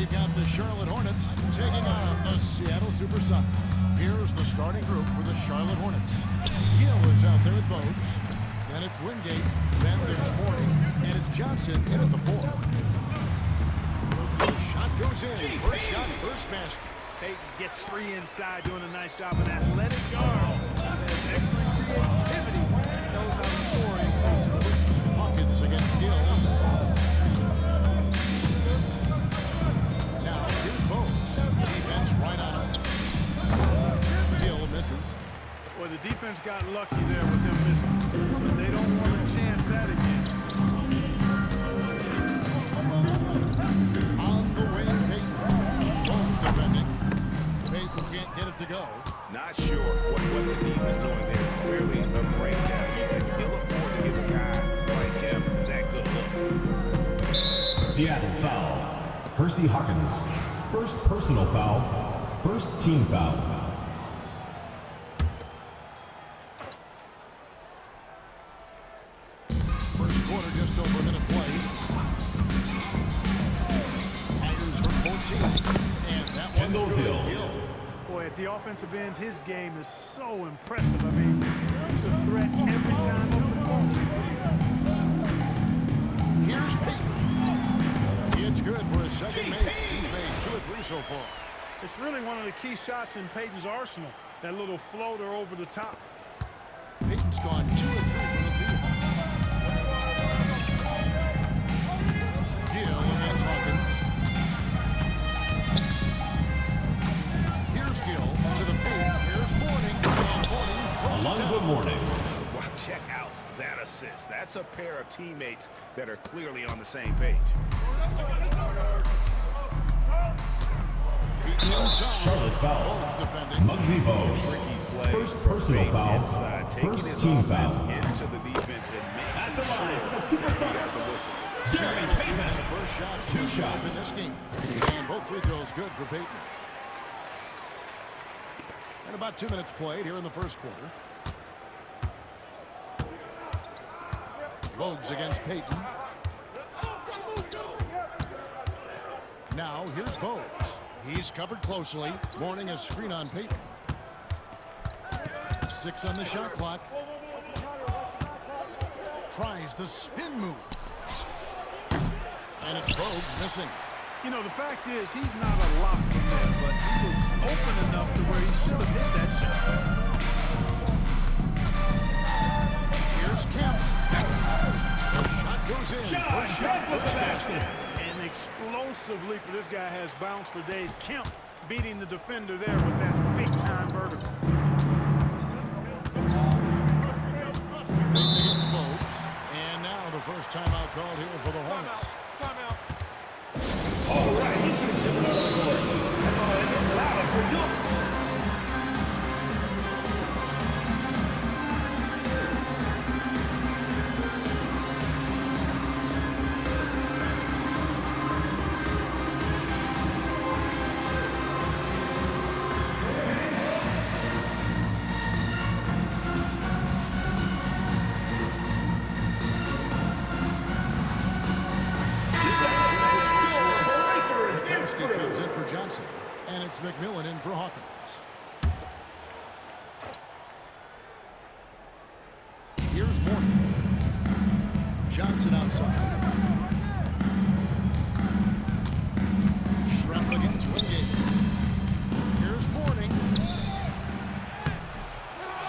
you've got the Charlotte Hornets taking on the Seattle Supersonics. Here's the starting group for the Charlotte Hornets. Gill is out there at Bogues. Then it's Wingate. Then there's Morning. And it's Johnson in at the 4. The shot goes in. First shot, first basket. Payton gets free inside, doing a nice job of athletic guard. Has excellent creativity. He knows how to score and close to the hoop. Hawkins against Gill. Now here's Bogues. Defense right on him. Gill misses. Well, the defense got lucky there with him missing. But they don't want to chance that again. On the wing, Payton. Bogues defending. Payton can't get it to go. Not sure what the team is doing there. Clearly a breakdown. You can ill afford to give a guy like him that good look. Seattle foul. Percy Hawkins. First personal foul. First team foul. First quarter, just over a minute play. Tigers from 14. And that one's good. Gill. Boy, at the offensive end, his game is so impressive. I mean, he's a threat every time up the floor. Here's Payton. It's good for his second make. He's made 2 or 3 so far. It's really one of the key shots in Payton's arsenal. That little floater over the top. Payton's gone 2 or 3 from the field. Gill against Hawkins. Here's Gill to the paint. Here's Morning. And Morning throws it Alonzo down. Morning. Well, check out that assist. That's a pair of teammates that are clearly on the same page. Charlotte foul. Bogues defending. Muggsy Bogues. First personal foul. First team foul. Into the defense and At the line for the Supersonics. Jerry Payton. The first shot, 2 shots. in this game. And both free throws good for Payton. And about 2 minutes played here in the first quarter. Bogues against Payton. Now here's Bogues. He's covered closely. Morning a screen on Payton. 6 on the shot clock. Tries the spin move. And it's Bogues missing. You know, the fact is, he's not a lock from there, but he was open enough to where he should have hit that shot. Here's Kemp. The shot goes in. First shot, first basket. An explosive leap this guy has bounced for days. Kemp beating the defender there with that big-time vertical. Payton against Bogues. And now the first timeout called here for the Hornets. Timeout. All right. Comes in for Johnson, and it's McMillan in for Hawkins. Here's Morning. Johnson outside. Shrimp against Wingate. Here's Morning.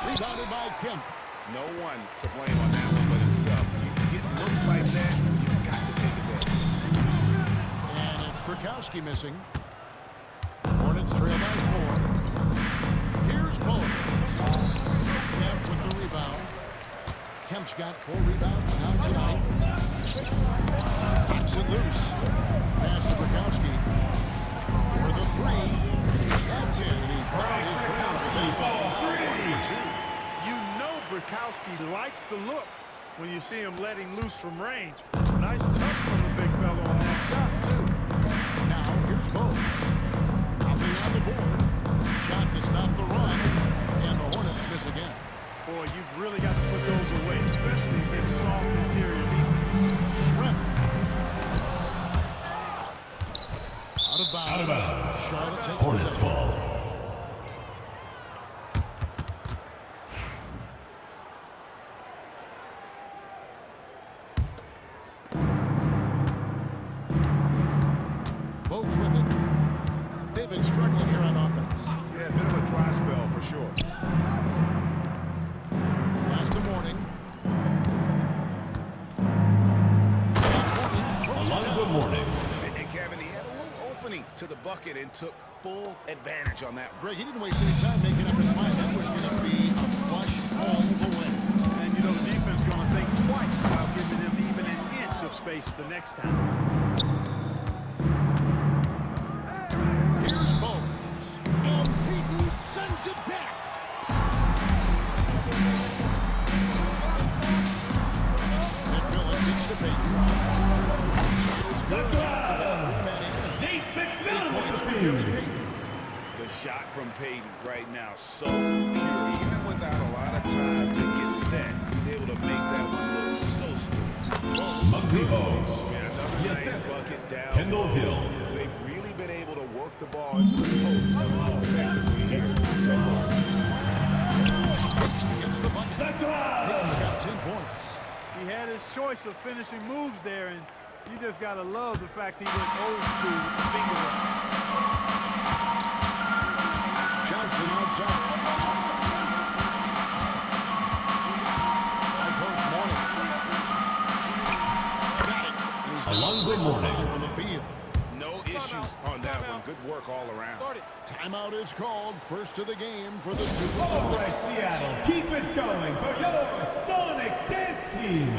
Rebounded by Kemp. no one to blame on that one but himself. You get looks like that, you've got to take advantage. And it's Burkowski missing. Hornets trail by 4. Here's Bogues. Kemp with the rebound. Kemp's got 4 rebounds now tonight. Knocks it loose. Pass to Burkowski. For the 3. That's in. And he fouled his round. You know Burkowski likes the look when you see him letting loose from range. Nice touch from the big fellow on that shot, too. Now here's Bogues. Hopping on the board. Shot to stop the run. And the Hornets miss again. Boy, you've really got to put those away, especially against soft interior defense. Shrimp. Out of bounds. Out of bounds. Charlotte takes Hornets possession. ball. Bogues with it. They've been struggling here on offense. Yeah, a bit of a dry spell for sure. Last of morning. Alonzo Mourning. And Kevin, he had a little opening to the bucket and took full advantage on that. Greg, he didn't waste any time making up his mind. That was going to be a flush all the way. And you know the defense is going to think twice about giving them even an inch of space the next time. Here's Bogues. And Peyton sends it back. And Miller gets to Peyton. Nate McMillan with the feed. The shot from Peyton right now, so pure. Even without a lot of time to get set, he's able to make that one look so smooth. Muggsy Bogues. Yeah, another nice bucket down. Kendall Hill. They've really been able to work the ball into the post a lot effectively here so far. Gets the bucket. Peyton's got 10 points. He had his choice of finishing moves there, and you just got to love the fact he went old school with the finger up. Johnson outside. High post Mourning. Got it. And he's Alonzo Mourning. from the field. No issues on that one. Good work all around. Timeout is called. First of the game for the All Supersonics. right, Seattle, keep it going for your Sonic Dance Team.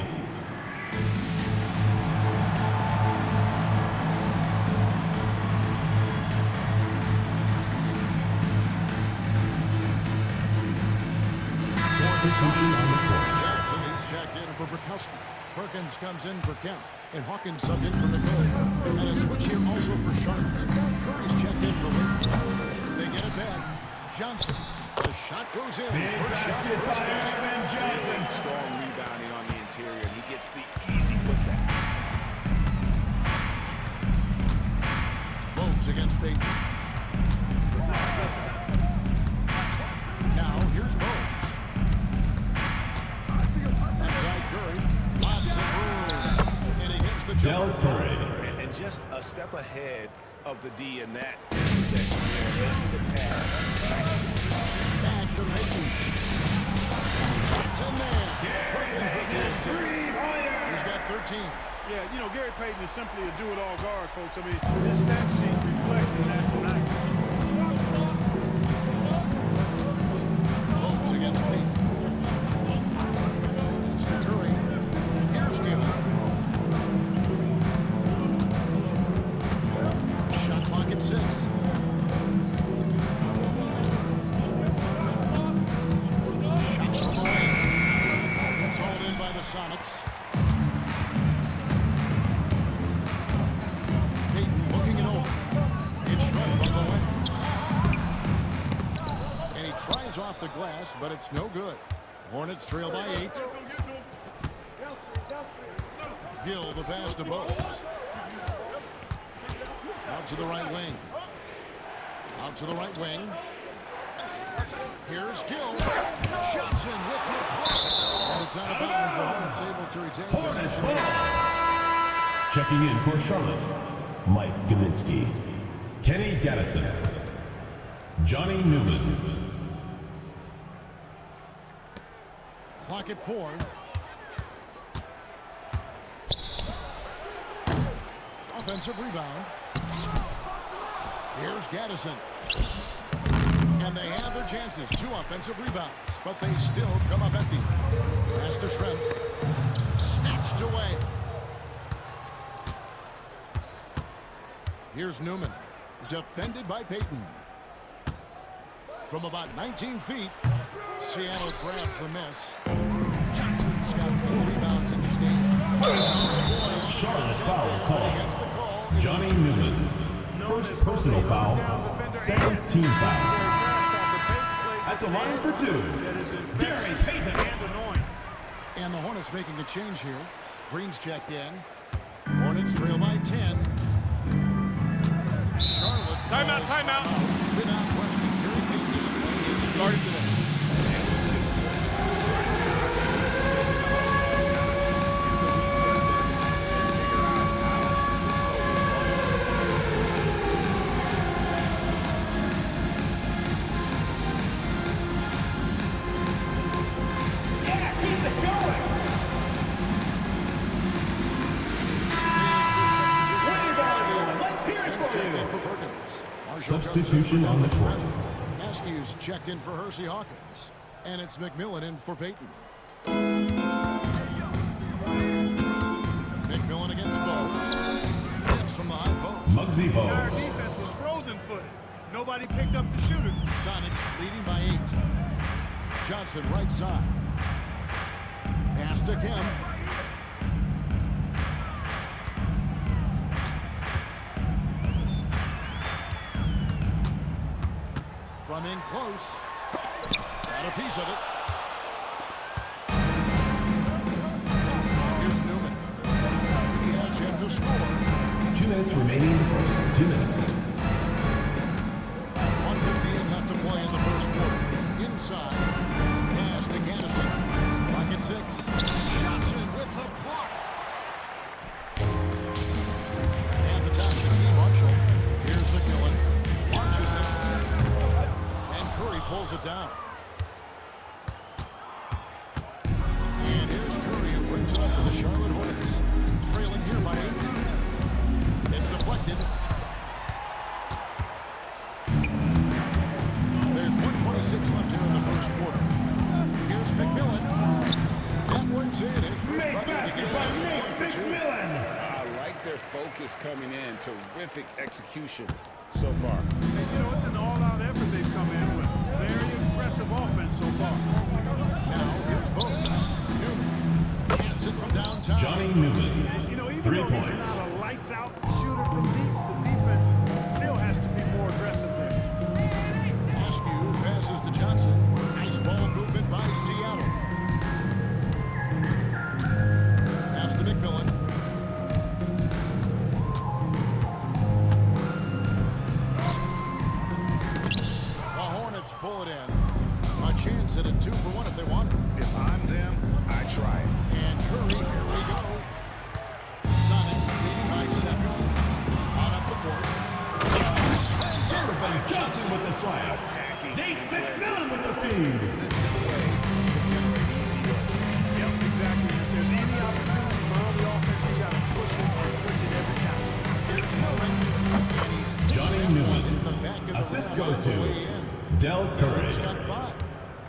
Substitution on the court. Johnson is checked in for Bukowski. Perkins comes in for Kemp. And Hawkins subbed in for Nicole. And a switch here also for Charlotte. Curry's checked in for Whitney. They get it back. Johnson. The shot goes in. First shot, first basket. Johnson. Strong rebounding on the interior, and he gets the easy putback. Bogues against Peyton. Now here's Bogues. Inside Curry. Lots of room. And he hits the Del jumper. Curry. And just a step ahead of the D in that possession there. Making the pass. Nice assist. Back to Peyton. It's in there. Perkins with the assist. He's got 13. Yeah, you know, Gary Payton is simply a do-it-all guard, folks. I mean, his stat sheet reflecting that tonight. Bogues against Peyton. It's to Curry. Here's Gill. Shot clock at 6. Shots from the lane. It's hauled in by the Sonics. Peyton looking it over. It's right from the wing. And he tries off the glass, but it's no good. Hornets trail by 8. Gill, the pass to Bogues. Out to the right wing. Out to the right wing. Here's Gill. Johnson with the block. And it's out of bounds. The Hornets able to retain Hornets possession. ball. Checking in for Charlotte, Mike Gaminsky. Kenny Gaddison. Johnny Newman. Clock at 4. Offensive rebound. Here's Gaddison. And they have their chances. 2 offensive rebounds, but they still come up empty. Pass to Shrimp. Snatched away. Here's Newman. Defended by Peyton. From about 19 feet, Seattle grabs the miss. Johnson's got 4 rebounds in this game. Charlotte's foul call. Against the call. Johnny Newman. First personal foul, second team foul. At the line for 2, Gary Payton. And the Hornets making a change here. Green's checked in. Hornets trail by 10. Timeout, timeout. Without question, Gary Payton displaying his Started today. Substitution on the court. Askew's checked in for Hersey Hawkins, and it's McMillan in for Payton. McMillan against Bowes. Hits from the high post. Muggsy Our Bowes. defense was frozen-footed. Nobody picked up the shooter. Sonics leading by 8. Johnson right side. Pass to Kemp. From in close. Got a piece of it. Here's Newman. He has yet to score. 2 minutes remaining in the first. 2 minutes. 1:15 left to play in the first quarter. Inside. Pass to Gaddison. Pocket 6. Johnson with the block. And the time to Marshall. Here's McMillan. Launches it. Curry pulls it down. And here's Curry who brings it up for the Charlotte Hornets. Trailing here by 8. It's deflected. There's 1:26 left here in the first quarter. Here's McMillan. That one's in. His first bucket of the game. McMillan. I like their focus coming in. Terrific execution so far. And, you know, it's an all-out effort they've come in with. Very aggressive offense so far. Now here's Bowes. Newman. Hands it from downtown. Johnny Newman. And, you know, even 3 though points. he's not a lights-out shooter from deep, the defense still has to be more aggressive there. Askew passes to Johnson. Nice ball movement by Seattle. Pass to McMillan. The Hornets pull it in. A chance at a 2-for-1 if they want it. If I'm them, I try it. And Curry, here we go. Sonics leading by 7. On up the court. Everybody Johnson with the slam. Nate McMillan with the feed. Yep, exactly. If there's any opportunity for early offense, you got to push it every time. Here's Newman. And he's Johnny in Newman. the back of the Assist rim goes on the way to in. Del Curry. He's got 5.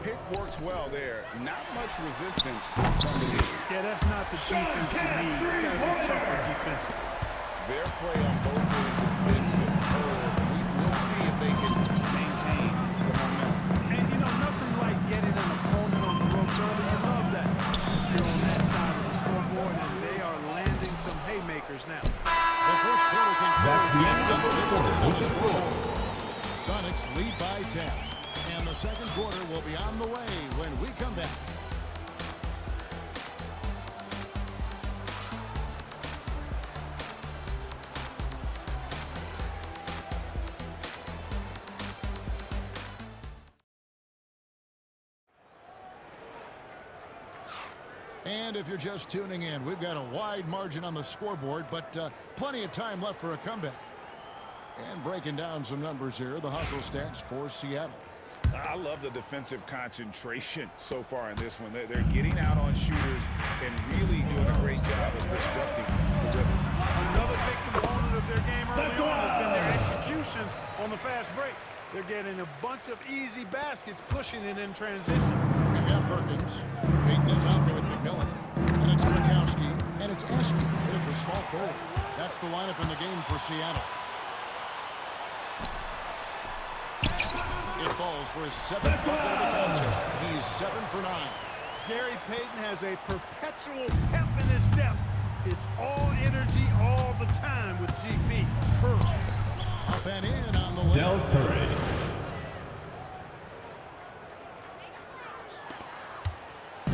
Pick works well there. Not much resistance from the issue. Yeah, that's not the defense you need. You got to be tougher defensive. Their play on both ends has been superb. We'll see if they can maintain the momentum. And, you know, nothing like getting an opponent on the ropes early. You love that. You're on that side of the scoreboard, and they are landing some haymakers now. The first quarter concludes. That's the end of the first quarter with the score. Sonics lead by 10. And the second quarter will be on the way when we come back. And if you're just tuning in, we've got a wide margin on the scoreboard, but plenty of time left for a comeback. And breaking down some numbers here, the hustle stats for Seattle. I love the defensive concentration so far in this one. They're getting out on shooters and really doing a great job of disrupting the rhythm. Another big component of their game early on has been their execution on the fast break. They're getting a bunch of easy baskets, pushing it in transition. We got Perkins. Payton is out there with McMillan. And it's Bukowski. And it's Askew in at the small forward. That's the lineup in the game for Seattle. It falls for his 7th bucket of the contest. He's 7 for 9. Gary Payton has a perpetual pep in his step. It's all energy all the time with GP. Curry. Up and in on the way. Del Curry.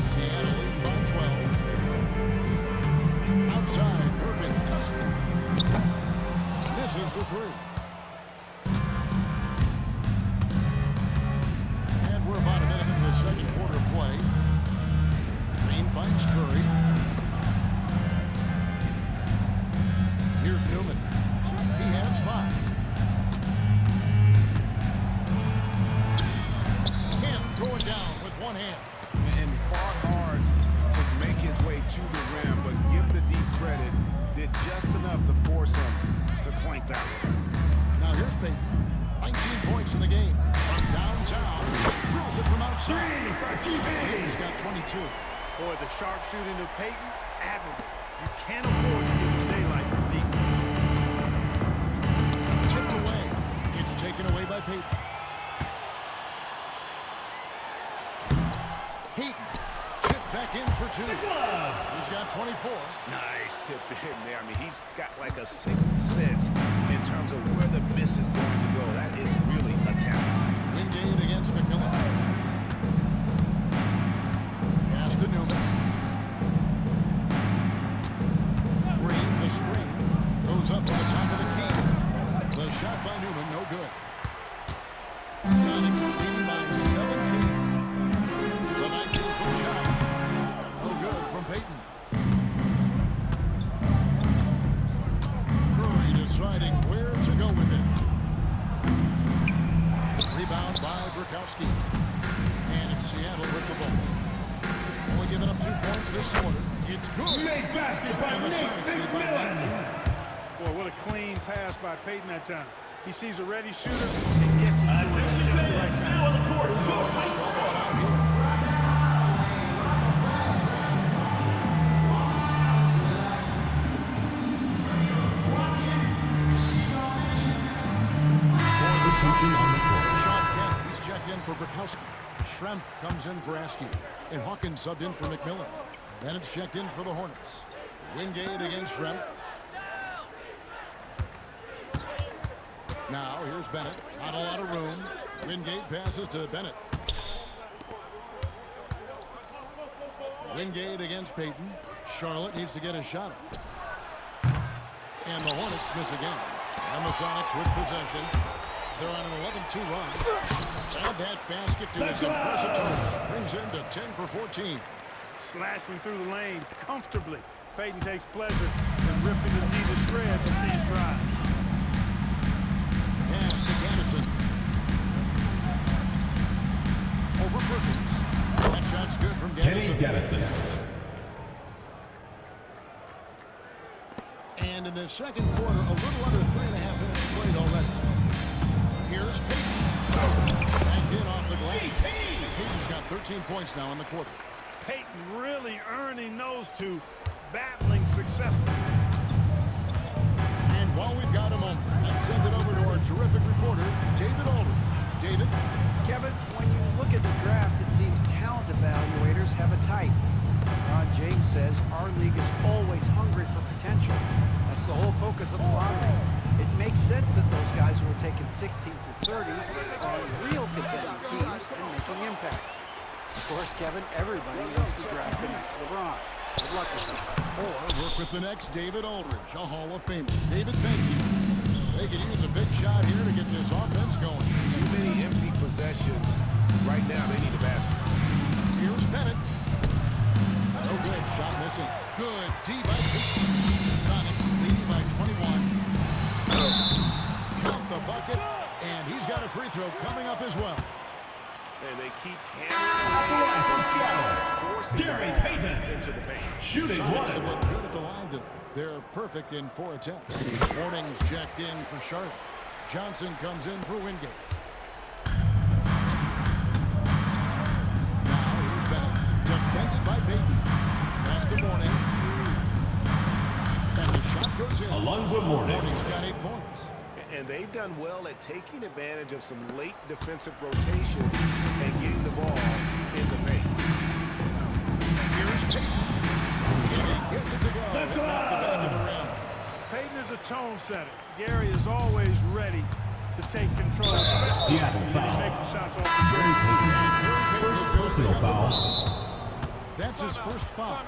Seattle leading by 12. Outside, Perkins. Misses the 3. Here's Payton. 19 points in the game. From downtown. Drills it from outside. He's got 22. Boy, the sharpshooting of Payton, admirable. You can't afford to give him daylight from deep. Tipped away. It's taken away by Payton. Payton. Tipped back in for two. He's got 24. Nice tip in there. I mean, he's got like a sixth sense in terms of where the miss is going to go. That is really a talent. Wingate against McMillan. Pass to Newman. Green, the screen. Goes up on the top of the key. The shot by Newman, no good. Sonics leading by 17. The 19-foot shot. No good from Payton. Curry deciding where to go with it. Rebound by Bukowski. And it's Seattle with the ball. Only giving up 2 points this quarter. It's good. Made basket by And the Sonics lead by 19. Boy, what a clean pass by Payton that time. He sees a ready shooter and gets it to him just the right time. Now on the court is your high score. Sean Kemp, he's checked in for Bukowski. Schrempf comes in for Askew. And Hawkins subbed in for McMillan. Then it's checked in for the Hornets. Wingate against Schrempf. Now, here's Bennett. Not a lot of room. Wingate passes to Bennett. Wingate against Payton. Charlotte needs to get a shot up. And the Hornets miss again. And the Sonics with possession. They're on an 11-2 run. And that basket to his impressive total brings him to 10 for 14. Slashing through the lane comfortably. Payton takes pleasure in ripping the D to shreds of these drives. Pass to Gaddison. Over Perkins. That shot's good from Gaddison. Gaddison. And in the second quarter, a little under 3.5 minutes played already. Here's Payton. Back in off the glass. Payton's got 13 points now in the quarter. Payton really earning those two, battling successfully. And while we've got a moment, let's send it over to our terrific reporter, David Aldridge. David? Kevin, when you look at the draft, it seems talent evaluators have a type. Ron James says our league is always hungry for potential. That's the whole focus of the lottery. It makes sense that those guys who are taken 16 through 30 are on real contending teams and making impacts. Of course, Kevin, everybody wants to draft the next LeBron. Good luck with that. Or work with the next David Aldridge, a Hall of Famer. David, thank you. They could use a big shot here to get this offense going. Too many empty possessions. Right now, they need a basket. Here's Bennett. No good. Shot missing. Good. D by Payton. Sonics leading by 21. Count the bucket. And he's got a free throw coming up as well. And they keep hammering forcing Gary Payton into the paint. Shooting Sonics have one. looked good at the line today. They're perfect in 4 attempts. Warnings checked in for Charlotte. Johnson comes in for Wingate. Now here's Bennett. Defended by Payton. Pass to Mourning. And the shot goes in. Alonzo Mourning. Mourning's got 8 points. And they've done well at taking advantage of some late defensive rotation and getting the ball in the paint. Here's Payton. And he gets it to go. Hit off the back of the rim. Payton is a tone setter. Gary is always ready to take control, especially Seattle when he's foul. making shots off the dribble. First personal foul. That's his first foul.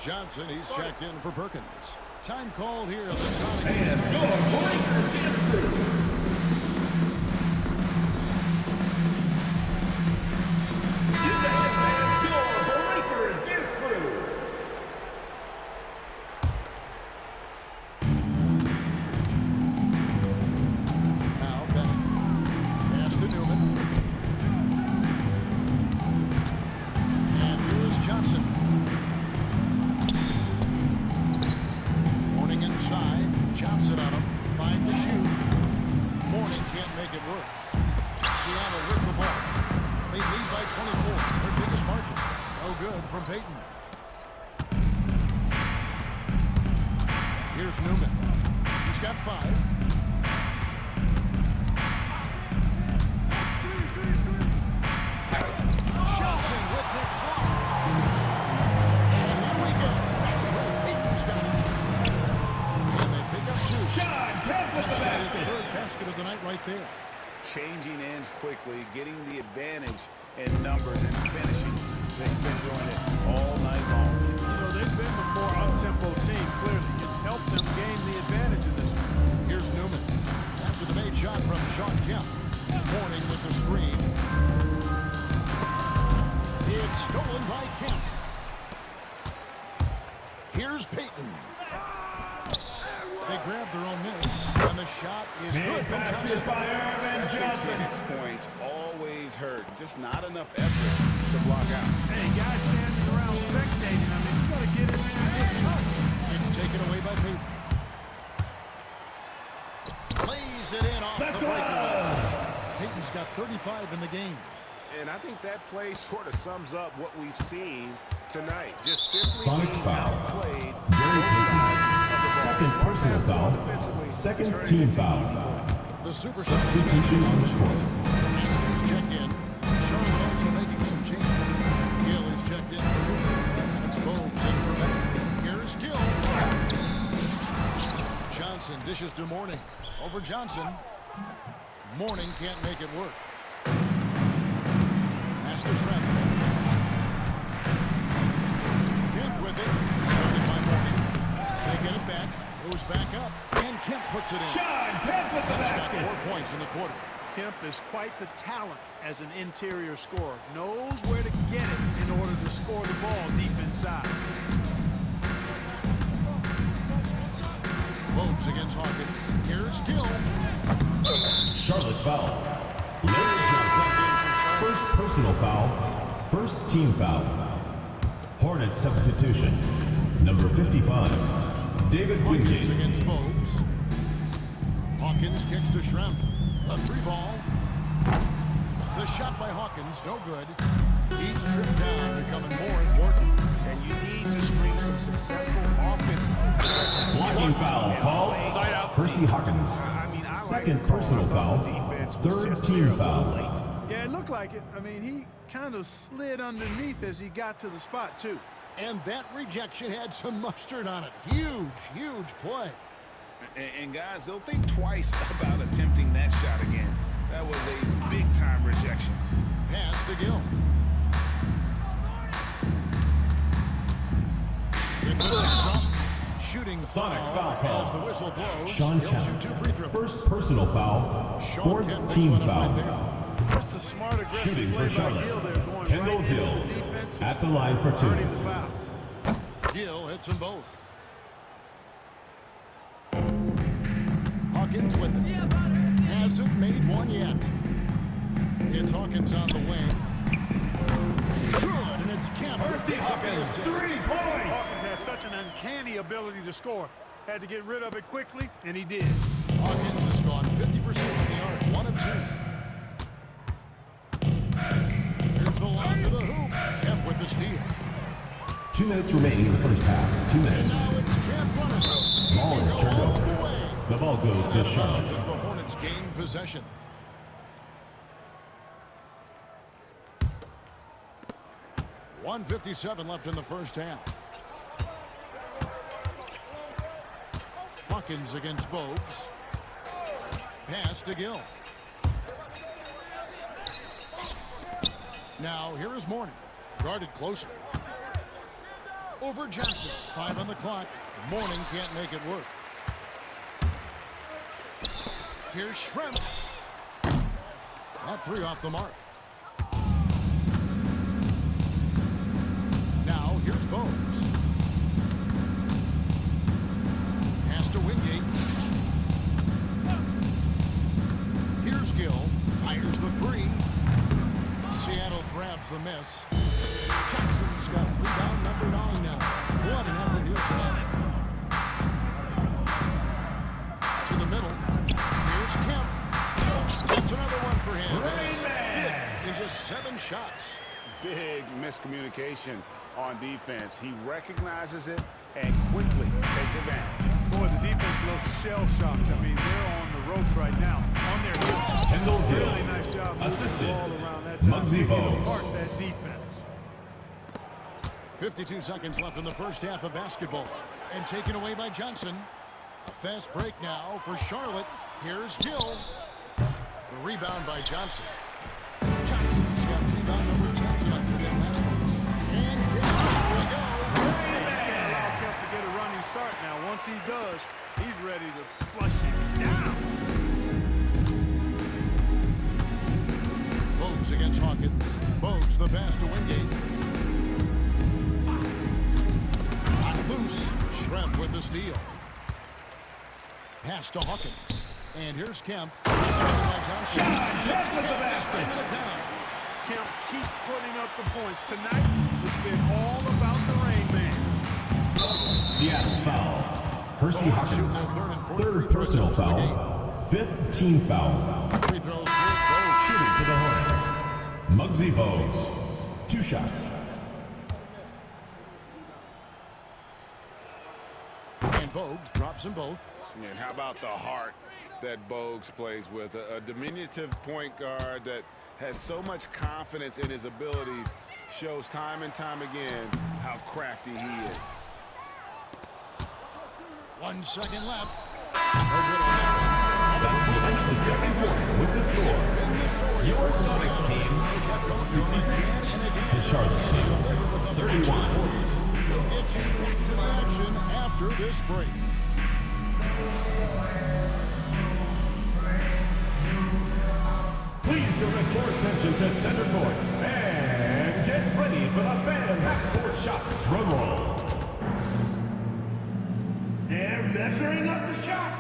Johnson, he's checked in for Perkins. Time called here. The Sonics. And your Lakers dance crew. Give the headband your Lakers dance crew. Now Bennett. Pass to Newman. And here is Johnson. Inside, Johnson on him, find the shoot. can't make it work. Seattle with the ball. They lead by 24. Their biggest margin. No good from Payton. Here's Newman. He's got 5. Johnson with the clock. And here we go. That's where Payton's got it. And they pick up 2. John Kemp with the That is the basket. 3rd basket of the night right there. Changing ends quickly, getting the advantage in numbers and finishing. They've been doing it all night long. You know, they've been the more up-tempo team, clearly. It's helped them gain the advantage in this one. Here's Newman. After the made shot from Sean Kemp. Morning with the screen. It's stolen by Kemp. Here's Payton. They grab their own miss, and the shot is good from Johnson. Basket by Irvin Johnson. Chance points always hurt. Just not enough effort to block out. Hey, guys standing around spectating. I mean, you got to get in there and get tough. It's taken away by Payton. Plays it in off the breakaway. Payton's got 35 in the game. And I think that play sort of sums up what we've seen tonight. Just simply Sonics foul. outplayed Gary both sides Payton. of the ball. Second personal foul. Defensively, Second turning team it foul. The Supersonics Substitution on the court. Haskins checked in. Charlotte also making some changes. Gill is checked in for Newman. It's Bogues in for Beck. Here's Gill. Johnson dishes to Morning. Over Johnson. Morning can't make it work. Pass to Shrimp. Kemp with it. Started by Morning. They get it back. Goes back up. And Kemp puts it in. John Kemp with the He's got basket. 4 points in the quarter. Kemp is quite the talent as an interior scorer. Knows where to get it in order to score the ball deep inside. Bogues against Hawkins. Here's Gill. Charlotte's foul. Larry Johnson. First personal foul. First team foul. Hornets substitution. Number 55. David Hawkins Wingate. against Bogues. Hawkins kicks to Schrempf. A 3 ball. The shot by Hawkins, no good. Each trip down becoming more important. and you need to string some successful offensive possessions. Blocking foul called. Percy Hawkins. I mean, I like Second the call personal on foul. defense was Third just team there a little foul. late. Yeah, it looked like it. I mean, he kind of slid underneath as he got to the spot, too. And that rejection had some mustard on it. Huge, huge play. And guys, they'll think twice about attempting that shot again. That was a big-time rejection. Pass to Gill. He puts it up. Shooting Sonics foul call. as the whistle blows. Sean He'll shoot 2 free Kemp. throws. First personal foul. Sean Fourth Kemp makes team one up foul. right there. Just a smart, aggressive Shooting play for by Gill there, Charlotte. going Kendall right into Gill the defense. at the line for 2. Earning the foul. Gill hits them both. Hawkins with it. Hasn't made one yet. It's Hawkins on the wing. Good, and it's Kemp. Percy Hawkins, 3 points. Hawkins has such an uncanny ability to score. Had to get rid of it quickly, and he did. Hawkins has gone 50% from the arc, 1 of 2. Here's the lob to the hoop. Kemp with the steal. 2 minutes remaining in the first half. 2 minutes. Now it's Kemp running. Ball is turned over. The ball goes to Charlotte. As the Hornets gain possession. .157 left in the first half. Hawkins against Bogues. Pass to Gill. Now here is Morning. Guarded closer. Over Johnson. 5 on the clock. Morning can't make it work. Here's Shrimp. That 3 off the mark. Now here's Bogues. Pass to Wingate. Here's Gill. Fires the 3. Seattle grabs the miss. Jackson's got rebound number 9 now. What an effort here tonight. To the middle. Here's Kemp. just 7 shots. Big miscommunication on defense. He recognizes it and quickly takes advantage. Boy, the defense looks shell-shocked. I mean, they're on the ropes right now. On their heels. Kendall Hill. Really nice job moving Assistant. the ball around that time. Muggsy Picking Bogues. apart that defense. 52 seconds left in the first half of basketball. And taken away by Johnson. A fast break now for Charlotte. Here's Gill. The rebound by Johnson. Johnson's got rebound number 10 after that last one. And here we go. Can't allow Kemp to get a running start now. Once he does, he's ready to flush it down. Bogues against Hawkins. Bogues the pass to Wingate. On loose. Schrempf with the steal. Pass to Hawkins. And here's Kemp. Johnson. Kemp with the basket. Kemp keeps putting up the points. Tonight, it's been all about the rain man. Seattle foul. Percy Hawkins. Third personal foul. Fifth team foul. Free throws. Shooting for the Hornets. Muggsy Bogues. 2 shots. And Bogues drops them both. And how about the heart that Bogues plays with? A diminutive point guard that has so much confidence in his abilities, shows time and time again how crafty he is. 1 second left. That's the second quarter with the score. Your Sonics team, 66. The Charlotte team, 31. To the action after this break. Please direct your attention to center court and get ready for the fan half-court shot drum roll. They're measuring up the shot.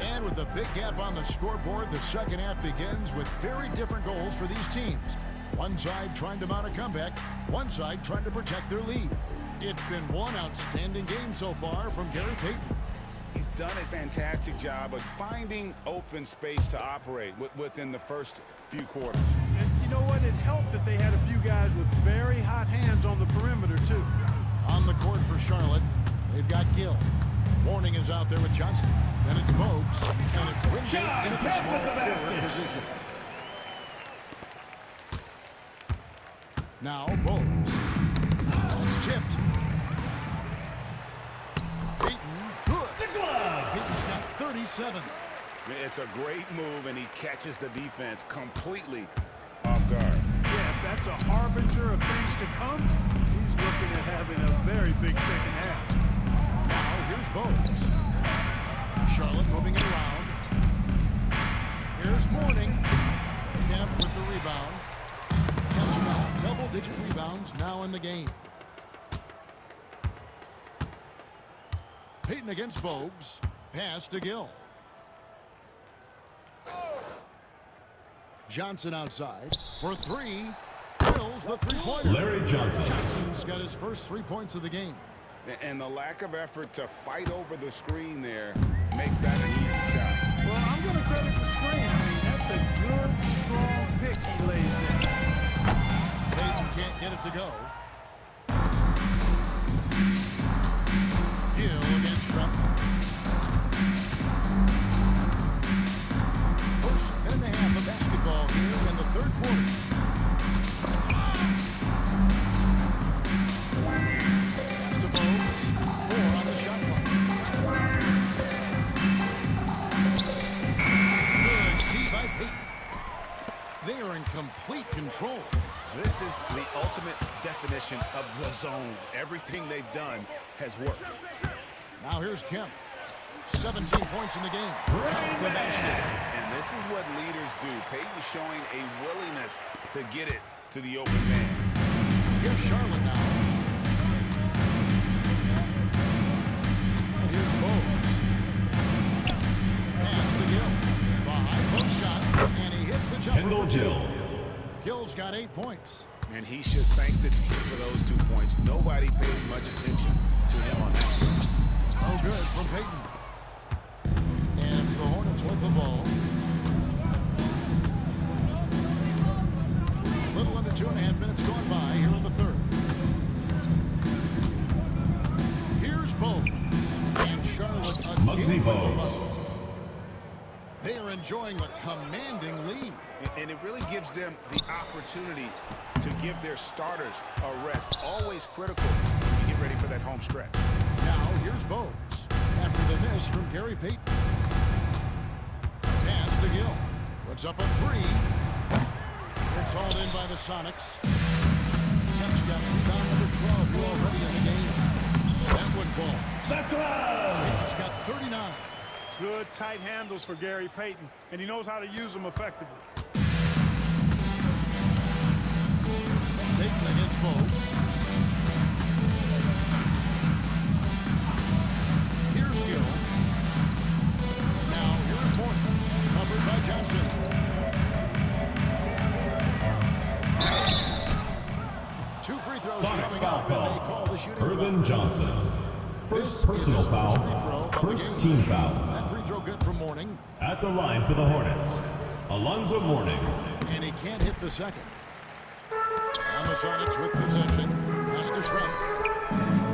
And with a big gap on the scoreboard, the second half begins with very different goals for these teams. One side trying to mount a comeback, one side trying to protect their lead. It's been one outstanding game so far from Gary Payton. He's done a fantastic job of finding open space to operate within the first few quarters. And you know what? It helped that they had a few guys with very hot hands on the perimeter, too. On the court for Charlotte, they've got Gill. Warning is out there with Johnson. Then it's Bogues, and it's Wingate in a small forward position. Now Bogues. It's tipped. Payton, good. The glove. Payton's got 37. It's a great move, and he catches the defense completely off guard. Yeah, if that's a harbinger of things to come, he's looking at having a very big second half. Now here's Bogues. Charlotte moving it around. Here's Mourning. Kemp with the rebound. Kemp's got double-digit rebounds now in the game. Payton against Bogues. Pass to Gill. Johnson outside for 3. Drills the three-pointer. Larry Johnson. Johnson's got his first 3 points of the game. And the lack of effort to fight over the screen there makes that an easy shot. Well, I'm going to credit the screen. I mean, that's a good, strong pick he lays there. Payton can't get it to go. Gill against Schrempf. First minute and a half of basketball here in the third quarter. To Bogues. 4 on the shot clock. Good D by Payton. They are in complete control. This is the ultimate definition of the zone. Everything they've done has worked. Now here's Kemp. 17 points in the game. Count the basket. And this is what leaders do. Payton showing a willingness to get it to the open man. Here's Charlotte now. And here's Bogues. Gill. Gill's got 8 points. And he should thank this kid for those 2 points. Nobody paid much attention to him on that one. Oh, good from Payton. And it's the Hornets with the ball. A little under 2.5 minutes going by here in the third. Here's Bowes. And Charlotte again. Muggsy Bowes. They are enjoying a commanding lead. And it really gives them the opportunity to give their starters a rest. Always critical when you get ready for that home stretch. Now here's Bowes. After the miss from Gary Payton. Pass to Gill. Puts up a 3. It's hauled in by the Sonics. Kemp's got rebound number 12 here already in the game. That one falls. He's got 39. Good tight handles for Gary Payton, and he knows how to use them effectively. Payton against Bowes. Here's Gill. Now here's Horton. Covered by Johnson. Two free throws Sonics coming foul up, and they call the call. shooting Irvin foul. Johnson. First This personal is his foul. free throw of the First game. team foul. That free throw good for Mourning, At the line for the Hornets, Alonzo Mourning. and he can't hit the second. And the Sonics with possession. Pass to Shrimp.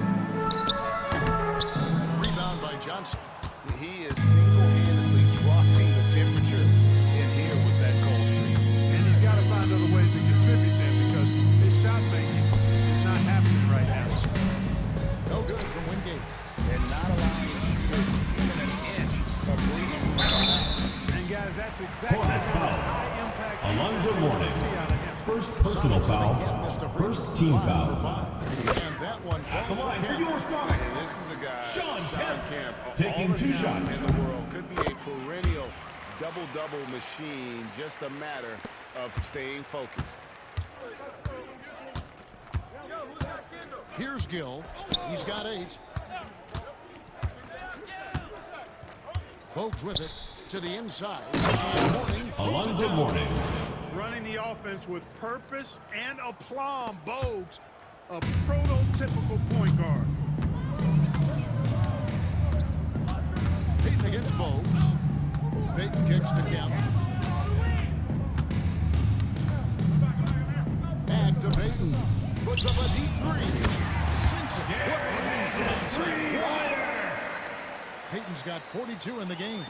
Rebound by Johnson. He is single-handedly dropping the temperature in here with that cold streak. And he's got to find other ways to contribute then, because his shot making is not happening right now. No good from Wingate. And not allowing the shooter even an inch of breathing room on that. And guys, that's exactly Hornets the kind of foul. high-impact Alonzo defense Mourning. you see out of him. First personal Sonics again foul. missed a free First throw. team 5 for foul. 5. And that one The falls for line for Kemp. your Sonics. This is a guy, Sean Kemp. all Taking the 2 talent shots. in the world. Could be a perennial double-double machine. Just a matter of staying focused. Here's Gill. He's got 8. Bogues with it to the inside. And Mourning throws it Alonzo down. Mourning. Running the offense with purpose and aplomb. Bogues, a prototypical point guard. Payton against Bogues. Payton kicks to Kemp. Back to Payton. Puts up a deep 3. Sinks it. What range from outside. Wow. Payton's got 42 in the game.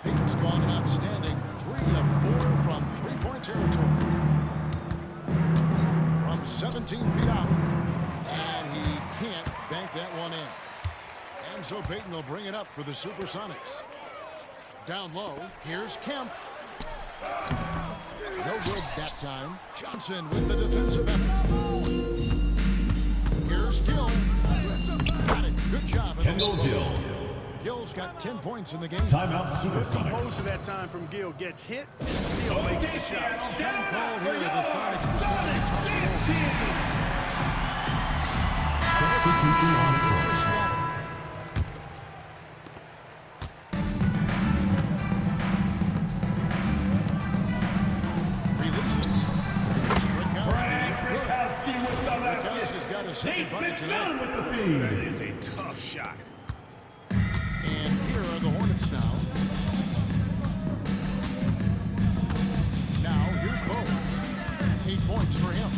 Payton's gone an outstanding 3 of 4 from three-point territory. From 17 feet out. And he can't bank that one in. And so Payton will bring it up for the Supersonics. Down low, here's Kemp. No good that time. Johnson with the defensive effort. Here's Gill. Got it. Good job. Kendall Gill. Gill's got 10 points in the game. Timeout Most Supersonics. of that time from Gill gets hit and still makes the shot. Time called here. The Sonics decided to turn it over. Substitution on the court. Releases. Brickowski with the basket. Brickowski's got a second bucket tonight. McMillan with the That feed. is a tough shot. And here are the Hornets now. Now, here's Bowes. 8 points for him.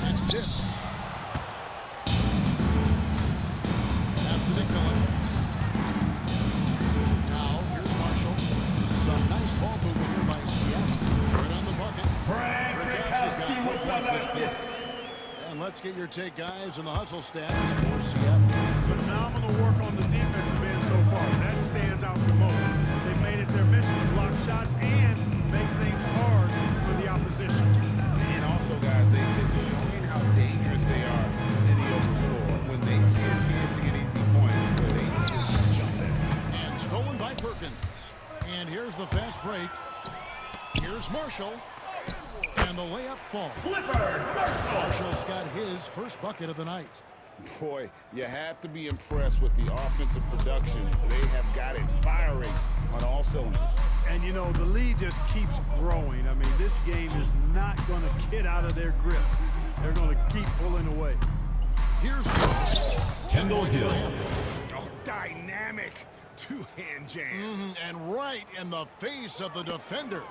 That's tipped. That's the McMillan. Now, here's Marshall. Some nice ball movement here by Seattle. Right on the bucket. Frank Brickowski's got Brickowski 4 with the points this basket. quarter. And let's get your take, guys, on the hustle stats for Seattle. Phenomenal work on the defensive end so far. That stands out the most. They've made it their mission to block shots and make things hard for the opposition. And also, guys, they've been showing how dangerous they are in the open floor. When they see a chance to get easy points, they just jump in. And stolen by Perkins. And here's the fast break. Here's Marshall. And the layup falls. Clifford Marshall. Marshall's got his first bucket of the night. Boy, you have to be impressed with the offensive production. They have got it firing on all cylinders. And, you know, the lead just keeps growing. I mean, this game is not going to get out of their grip. They're going to keep pulling away. Here's Kendall Hill. Oh, dynamic two-hand jam. and right in the face of the defender.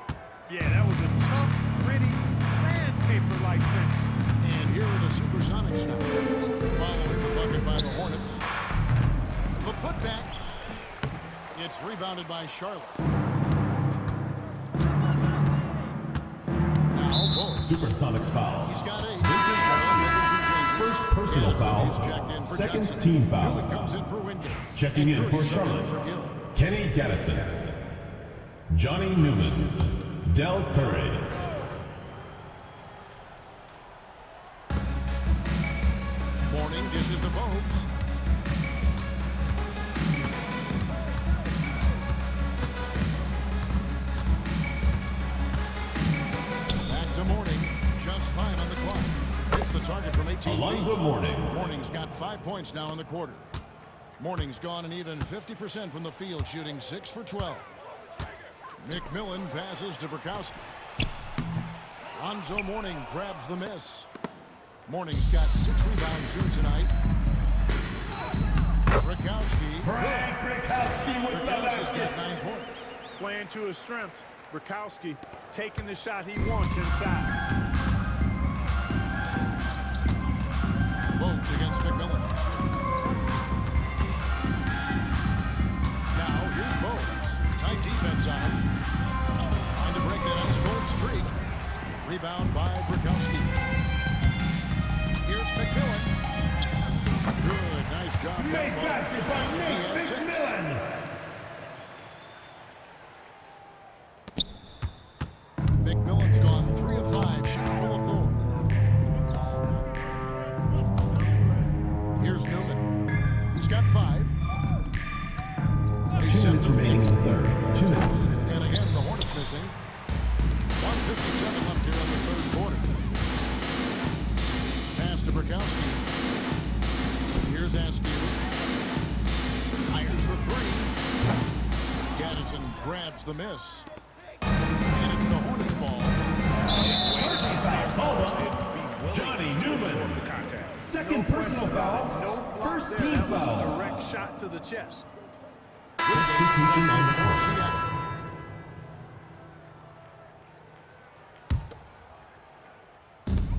Yeah, that was a tough, gritty, sandpaper-like finish. And here are the Supersonics now, following the bucket by the Hornets. The putback. It's rebounded by Charlotte. Now Bulls. Supersonics foul. He's got 8. First personal foul. Second team foul. Comes in for Wingate. Checking in for Charlotte. Kenny Gaddison. Johnny Newman. Del Curry. Morning dishes the Bogues. Back to Morning. Just 5 on the clock. Hits the target from 18 Alonzo feet. Mourning. Morning's got 5 points now in the quarter. Morning's gone an even 50% from the field, shooting 6 for 12. McMillan passes to Burkowski. Alonzo Mourning grabs the miss. Morning's got 6 rebounds here tonight. Burkowski. Frank Burkowski with the Burkowski's basket. got 9 points. Playing to his strengths. Burkowski taking the shot he wants inside. Bogues against McMillan. Now here's Bogues. Tight defense on him. Trying to break that ice-cold streak. Rebound by Burkowski. Here's McMillan. Good, nice job. Made basket by He Nate has 6. McMillan. McMillan's gone 3 of 5, shooting from the floor. Here's Newman. He's got 5. 2 minutes remaining in the third. 2 minutes. And again, the Hornets missing. 1:57 left here in the third quarter. Pass to Burkowski. Here's Askew. Fires the 3. Gaddison grabs the miss. And it's the Hornets ball. Johnny Newman. The contact. Second personal foul. First team That was a foul. direct shot to the chest. Substitution on the court. Seattle.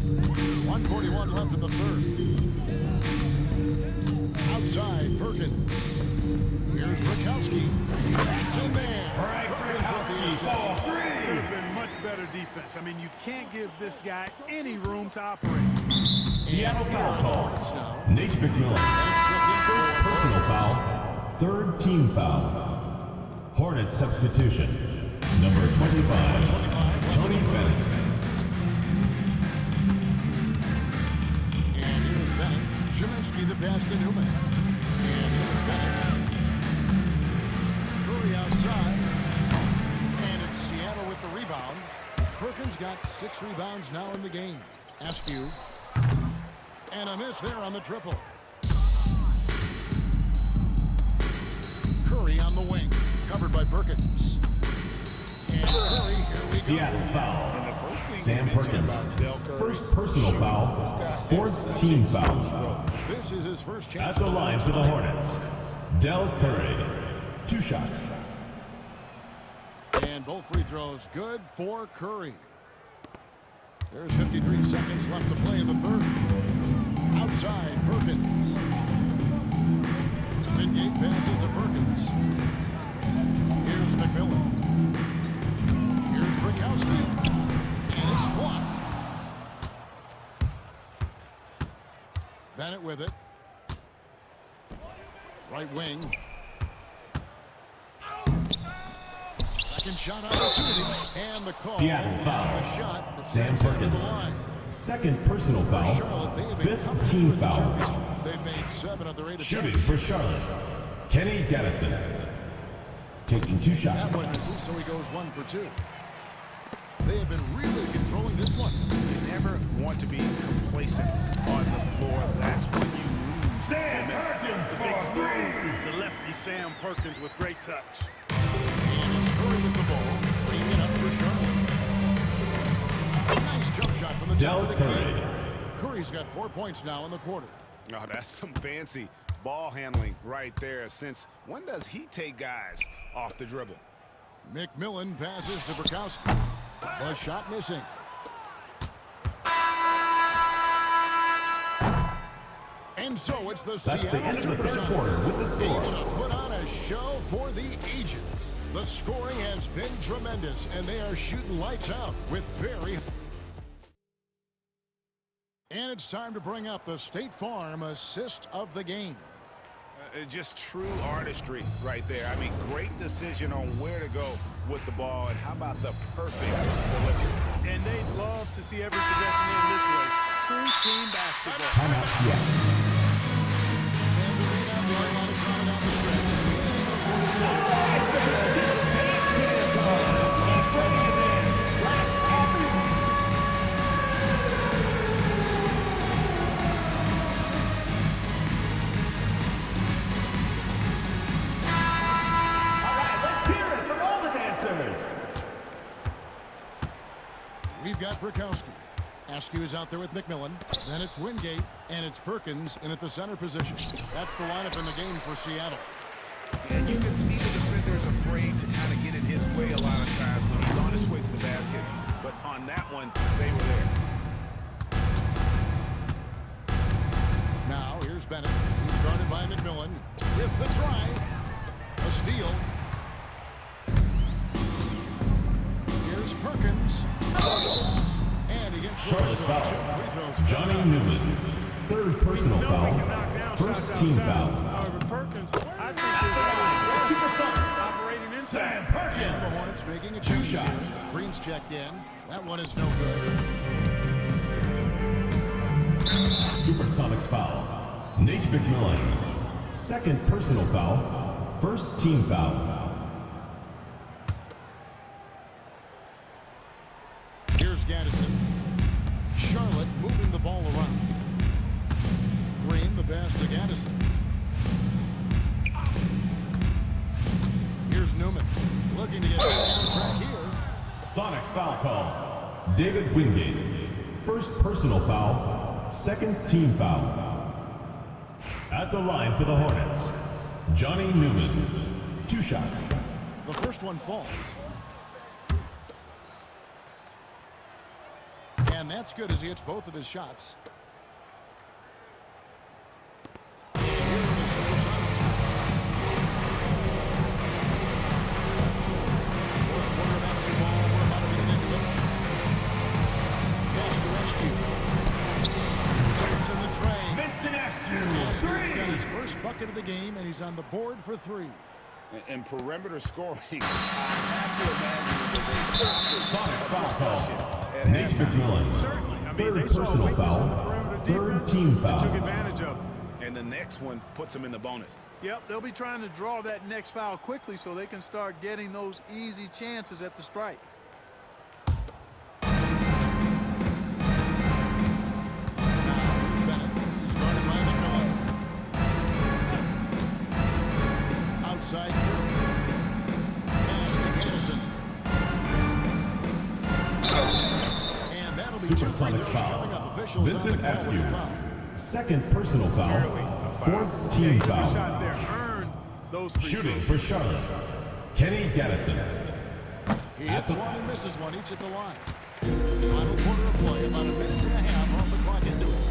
.141 left in the third. Outside, Perkins. Here's Burkowski. That's in there. Frank Burkowski, ball Could 3. have been much better defense. I mean, you can't give this guy any room to operate. Seattle foul Hornets call. now. Nate McMillan. First personal foul. Third team foul. Hornets substitution. Number 25. Tony Bennett. And here's Bennett. Zelinski the pass to Newman. And here's Bennett. Curry outside. And it's Seattle with the rebound. Perkins got 6 rebounds now in the game. Askew. And a miss there on the triple. Curry on the wing. Covered by Perkins. And Curry, here we go. Seattle foul. And the first thing Sam you mentioned Perkins. about Del Curry, First personal foul. Fourth team foul. This is his first At chance. the line for the Hornets. Del Curry. 2 shots. And both free throws good for Curry. There's 53 seconds left to play in the third. Outside, Perkins. Wingate passes to Perkins. Here's McMillan. Here's Burkowski. And it's blocked. Bennett with it. Right wing. Second shot opportunity. And the call. Seattle foul. The shot that Sam sends him to Perkins. the line. Second personal foul. Charlotte, they have been Fifth coming team with the foul. history. They've made 7 of their 8 Shooting attempts. for Charlotte. Kenny Gaddison. Taking 2 shots. That one misses, so he goes 1 for 2. They have been really controlling this one. You never want to be complacent on the floor. That's when you lose. Sam Perkins Big for 3. The lefty Sam Perkins with great touch. And it's Curry with the ball, bringing it up for Charlotte. Nice jump shot from the top of the key. Curry's got 4 points now in the quarter. Oh, that's some fancy ball handling right there. Since when does he take guys off the dribble? McMillan passes to Burkowski. The shot missing. And so it's the That's Seattle the end of the third Supersonics. quarter with the score. Put on a show for the ages. The scoring has been tremendous, and they are shooting lights out with very... And it's time to bring up the State Farm assist of the game. Just true artistry right there. I mean, great decision on where to go with the ball, and how about the perfect delivery? And they'd love to see every possession in this way. True team basketball. Timeout, Seattle. And the rebound going on and coming down the We've got Burkowski. Askew is out there with McMillan. Then it's Wingate, and it's Perkins in at the center position. That's the lineup in the game for Seattle. And you can see the defender's afraid to kind of get in his way a lot of times when he's on his way to the basket. But on that one, they were there. Now, here's Bennett. He's guarded by McMillan with the drive. A steal. Here's Perkins. And he gets Charlotte foul. Johnny Newman. Third personal foul. First team foul. However, Perkins, I think Supersonics. operating inside. Sam And the Perkins. Hornets making a 2 change. shots. Green's checked in. That one is no good. Supersonics foul. Nate McMillan. Second personal foul. First team foul. Here's Gaddison. Charlotte moving the ball around. Green, the pass to Gaddison. Here's Newman. Looking to get back on track here. Sonics foul call. David Wingate. First personal foul. Second team foul. At the line for the Hornets, Johnny Newman. 2 shots. The first one falls. And that's good as he hits both of his shots. Here are the Supersonics. Fourth quarter basketball. We're about to get into it. Pass to rescue. It's in the tray. Vincent Askew. He's got his first bucket of the game, and he's on the board for 3. And perimeter scoring, I have to imagine Sonics foul call. at Nate halftime. McMillan. Certainly. I mean, Third they saw personal weakness in the foul. perimeter Third defense team and foul. took advantage of it. And the next one puts him in the bonus. Yep, they'll be trying to draw that next foul quickly so they can start getting those easy chances at the strike. Now, here's Bennett. He's guarded by McMillan. Outside. Pass to Gaddison. And that'll be 2 free Supersonics throws foul. coming up. Officials Vincent on the call with Askew. the foul. Second personal foul. Fourth Yeah, team he took a foul. shot there, earned those free Shooting throws. for Charlotte, Kenny Gaddison. He hits one and misses one each at the line. Final quarter of play, about a minute and a half off the clock into it.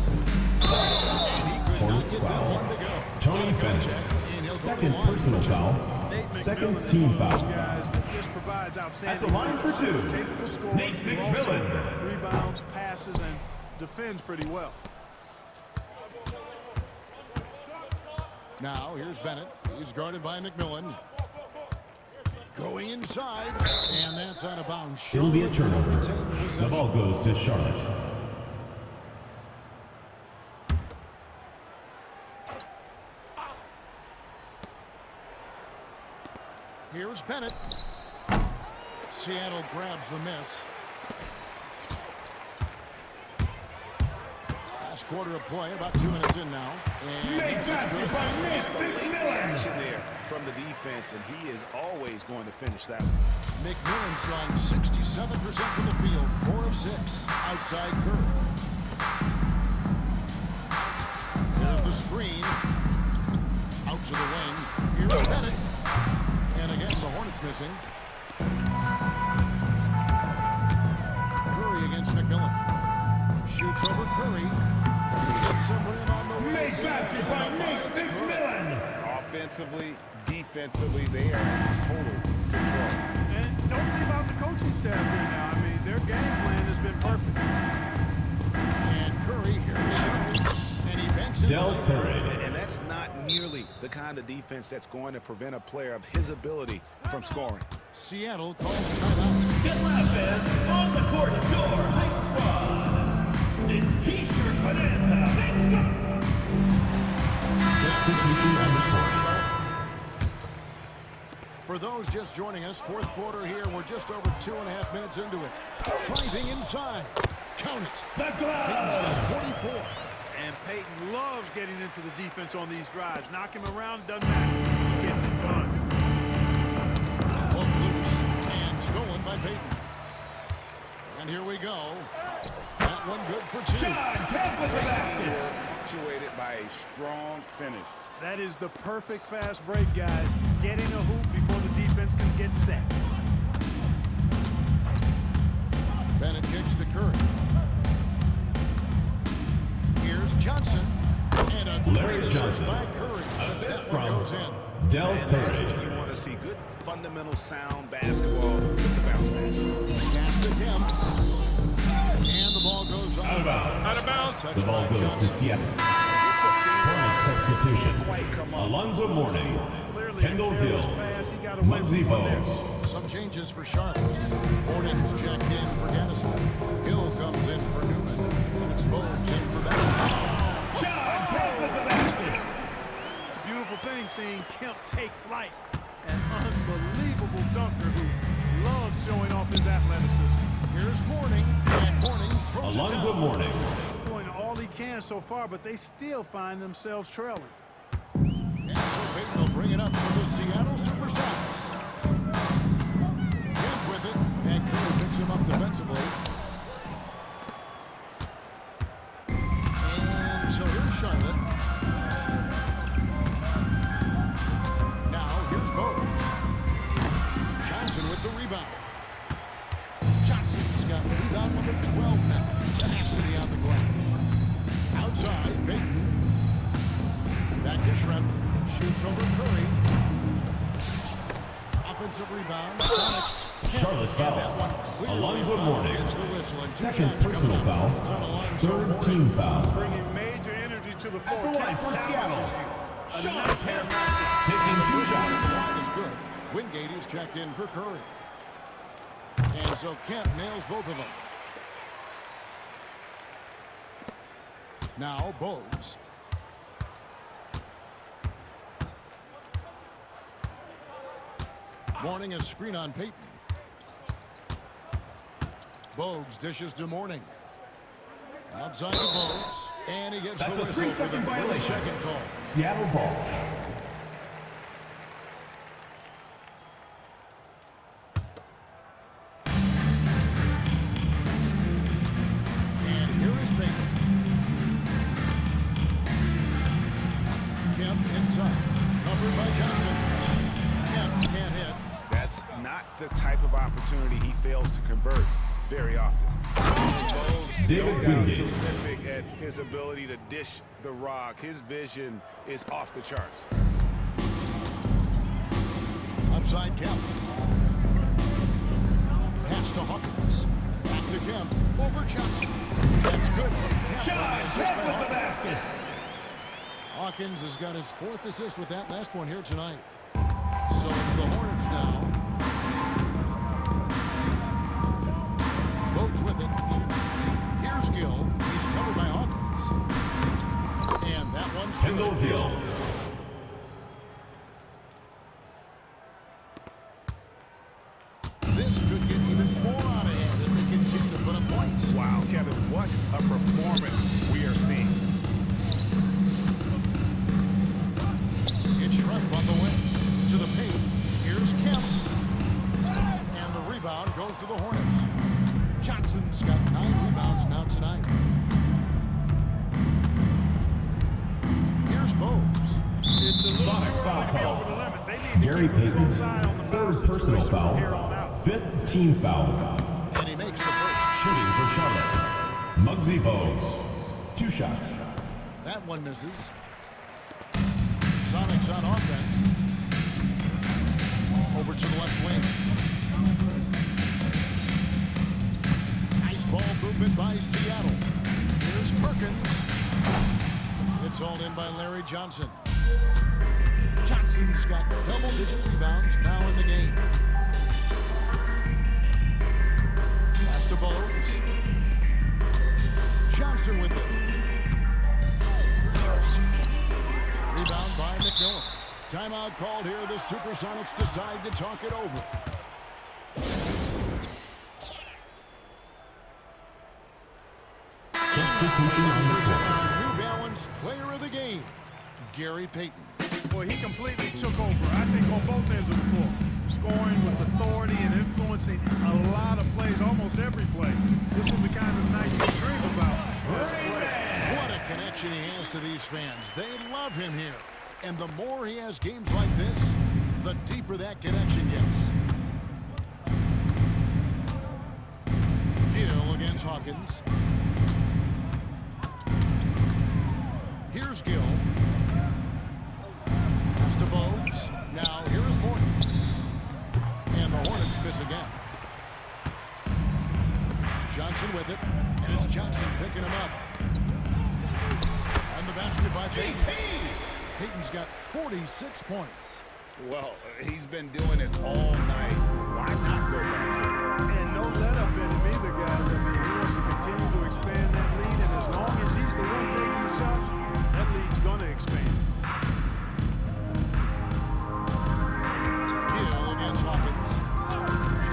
And he could not Hornets get that foul. one to go. Tony Bennett. And he'll go to Second the line personal for 2. foul. Nate Second McMillan is team one of those foul. guys that just provides outstanding At the line for 2, capable scoring, Nate but also McMillan. rebounds, passes, and defends pretty well. Now, here's Bennett. He's guarded by McMillan. Going inside, and that's out of bounds. It'll be a turnover. Retain the The possession. ball goes to Charlotte. Here's Bennett. Seattle grabs the miss. Last quarter of play, about 2 minutes in now. And Make yes, it's good. basket by Nate McMillan. Action there from the defense, and he is always going to finish that one. McMillan's trying 67% from the field, 4 of 6. Outside Curry. There's the screen. Out to the wing. Here's Bennett. And again, the Hornets missing. Curry against McMillan. Shoots over Curry. Gets some rim on the wing. Make basket by Nate McMillan. Offensively, defensively, they are in total control. And don't leave out the coaching staff here now. I mean, their game plan has been perfect. And Curry, here we go. And he banks it. Del Curry. And that's not nearly the kind of defense that's going to prevent a player of his ability from scoring. Seattle calls timeout. Get loud, fans. On the court is your hype squad. It's T-shirt bonanza. Substitution on the court. For those just joining us, fourth quarter here. We're just over 2.5 minutes into it. Driving inside. Count it. The glove. 44. And Peyton loves getting into the defense on these drives. Knock him around, doesn't matter. He gets it done. Hook loose and stolen by Peyton. And here we go. That one good for two. John Kemp with the basket. Punctuated by a strong finish. That is the perfect fast break, guys. Getting a hoop before the defense can get set. Bennett kicks to Curry. Here's Johnson. And a Larry great Johnson. assist by Curry. Assist That one from goes in. Del And that's Curry. what you want to see. Good, fundamental, sound basketball with the bounce pass. Pass to Kemp. And the ball goes on. Out of bounds. Out of bounds. The ball goes to Seattle. Hornet substitution. Alonzo Mourning. Clearly, Kendall a Hill. careless pass. He got away Muggsy with one there. Bogues. Some changes for Charlotte. Hornets checked in for Gaddison. Hill comes in for Newman. And it's Bogues in for Bennett. John Kemp with the basket. It's a beautiful thing seeing Kemp take flight. An unbelievable dunker who loves showing off his athleticism. Here's Mourning. And Mourning throws it Alonzo down. Mourning. Doing all he can so far, but they still find themselves trailing. And so Peyton will bring it up for the Seattle Supersonics. Kemp with it. And Curry picks him up defensively. And so here's Charlotte. Now here's Bogues. Johnson with the rebound. Johnson's got rebound number 12 now. Tenacity on the glass. Outside, Peyton. Back to Schrempf. Shoots over Curry. Offensive rebound. Sonics. Charlotte And that one foul. clearly Alonzo fouled Mourning. against the whistle. And two Second shots coming personal up. foul. It's on Alonzo Third Mourning. team foul. Bringing major energy to the floor. The line Kemp for challenges Seattle. you. Sean Another Kemp pass. taking 2 shots. Shot is good. Wingate is checked in for Curry. And so Kemp nails both of them. Now Bogues. Mourning a screen on Peyton. Bogues dishes to Mourning. Outside to Bogues. And he gets That's the a whistle 3-second for the violation. second call. Seattle ball. And here is Peyton. Kemp inside. Covered by Johnson. Kemp can't hit. That's not the type of opportunity he fails to convert very often. Bogues, David no doubt, Wingate. terrific at his ability to dish the rock. His vision is off the charts. Outside Kemp. Pass to Hawkins. Back to Kemp. Over Johnson. That's good from Kemp. John On the assist Kemp by with the Hawkins. basket. Hawkins has got his 4th assist with that last one here tonight. So it's the Hornets now. Bogues with it. Here's Gill. He's covered by Hawkins. And that one's Kendall good. Hill. This could get even more out of hand if they continue to put up points. Wow, Kevin, what a performance we are seeing. It's Schrempf on the way to the paint. Here's Kemp. And the foul going to be over the call. limit. They need to Gary keep a Payton, close eye on the foul third personal situation from here on foul, out. fifth team foul. And he makes the first. Shooting for Charlotte, Muggsy Bogues. 2 shots. That one misses. Sonics on offense. Over to the left wing. Nice ball movement by Seattle. Here's Perkins. It's hauled in by Larry Johnson. Johnson's got double-digit rebounds now in the game. Pass to Bogues. Johnson with it. Rebound by McMillan. Timeout called here. The Supersonics decide to talk it over. Substitution on the court. New Balance Player of the Game, Gary Payton. Boy, he completely took over, I think, on both ends of the floor. Scoring with authority and influencing a lot of plays, almost every play. This was the kind of night you dream about. What a connection he has to these fans. They love him here. And the more he has games like this, the deeper that connection gets. Gill against Hawkins. Here's Gill. Pass to Bogues. Now here's Morton. And the Hornets miss again. Johnson with it. And it's Johnson picking him up. And the basket by Payton. Payton's got 46 points. Well, he's been doing it all night. Why not go back to it? And no let-up in him either, guys. I mean, he wants to continue to expand that lead, and as long as he's the one taking the shots, that lead's going to expand. Gill against Hawkins.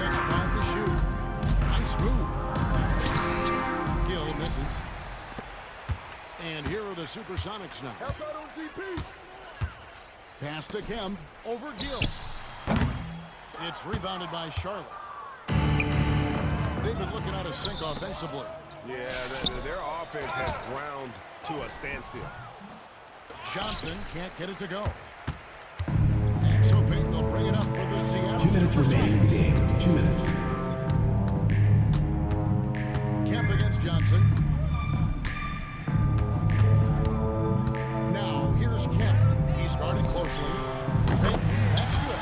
Just 5 to shoot. Nice move. Gill misses. And here are the Supersonics now. Pass to Kemp over Gill. It's rebounded by Charlotte. They've been looking out of sync offensively. Yeah, their offense has ground to a standstill. Johnson can't get it to go. And so Payton will bring it up for the Seattle 2 minutes remaining in the game. 2 minutes. Kemp against Johnson. Now here's Kemp. He's guarded closely. Payton, that's good.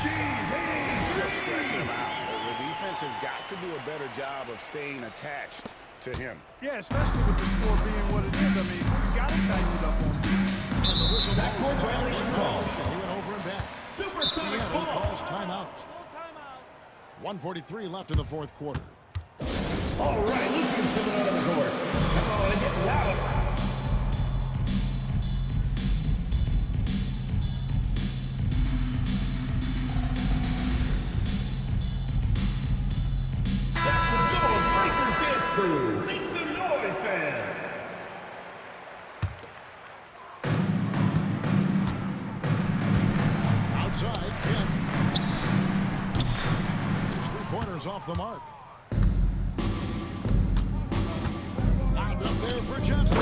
Just stretching him out. The defense has got to do a better job of staying attached to him. Yeah, especially with the score being what it is. I mean, you got to tighten it up on defense. And the whistle Backcourt blows. violation call. He went over and back. Supersonics Seattle ball. calls timeout. 1:43 left in the fourth quarter. All right, Lucian's coming out of the court. Come on, get loud. That's the Golden Breakers dance crew. Make some noise, fans. Outside, Kemp. His three-pointers off the mark. Lined up there for Johnson.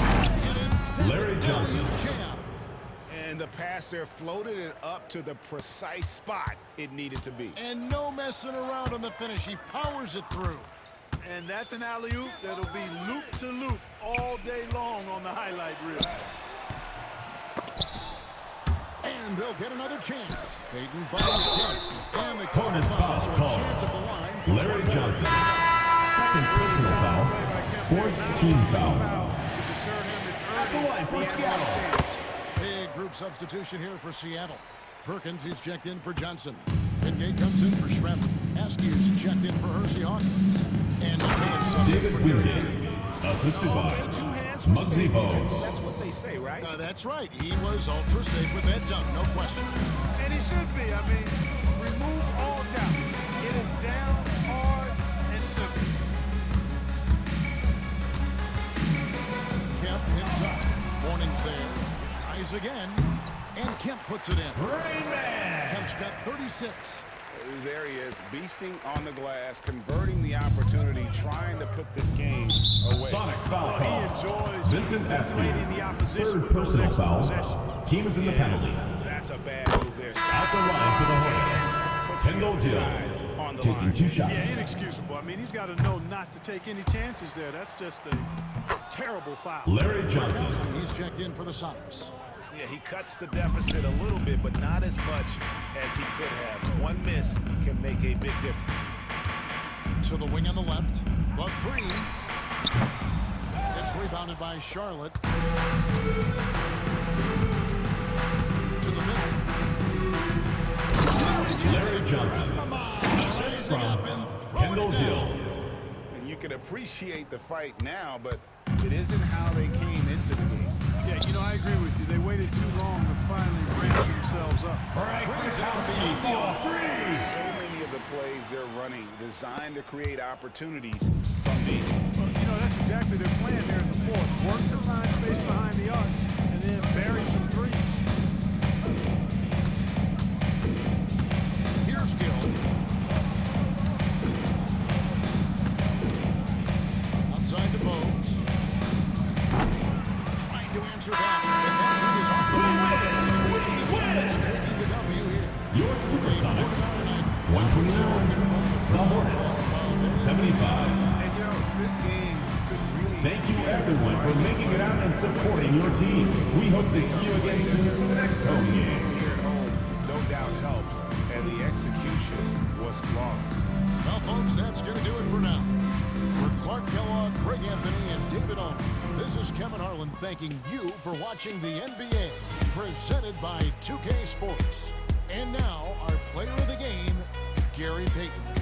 Larry Johnson. Jam. And the pass there floated it up to the precise spot it needed to be. And no messing around on the finish. He powers it through. And that's an alley-oop that'll be loop-to-loop all day long on the highlight reel. And they'll get another chance. Payton finds Kemp. And the Hornets foul so a call. chance at the line for Larry Johnson. Second personal foul. Fourth team foul. At the line for Seattle. Big group substitution here for Seattle. Perkins is checked in for Johnson. Wingate comes in for Schroeder. Askew's checked in for Hersey Hawkins. And David Wingate. Assisted by Muggsy Bogues. That's what they say, right? That's right. He was ultra safe with that dunk, no question. And he should be. I mean, remove all doubt. Get it down hard and simple. Kemp inside. Warning's there. Tries again. And Kemp puts it in. Rain Man. Kemp's got 36. There he is, beasting on the glass, converting the opportunity, trying to put this game away. Sonics foul He call. enjoys Vincent manipulating Askew. the opposition Third with those personal extra foul. possessions. Team is in the penalty. That's a bad move there. At the line for the Hornets, Kendall On Gill the taking line. 2 shots. Yeah, inexcusable. I mean, he's got to know not to take any chances there. That's just a terrible foul. Larry Johnson. He's checked in for the Sonics. Yeah, he cuts the deficit a little bit, but not as much as he could have. One miss can make a big difference. To the wing on the left. The three. It's rebounded by Charlotte. To the middle. Larry Johnson. Assist from Kendall Gill. And you can appreciate the fight now, but it isn't how they came into the game. Yeah, you know, I agree with you. They waited too long to finally ramp themselves up. So many of the plays they're running designed to create opportunities from the. Well, you know, that's exactly their plan there in the fourth. Work to find space behind the arc and then bury some threes. Here's Gill. Outside to Bogues. Trying to answer back. And that is off the line. Taking the W here. Your Supersonics, 129. The Hornets, 75. And you know, this game could really. Thank you everyone for making it out and supporting your team. We hope to see you again soon for the next home game. Here at home, no doubt helps, and the execution was flawless. Well, folks, that's going to do it for now. For Clark Kellogg, Greg Anthony, and David Owen, this is Kevin Harlan thanking you for watching the NBA, presented by 2K Sports. And now, our player of the game, Gary Payton.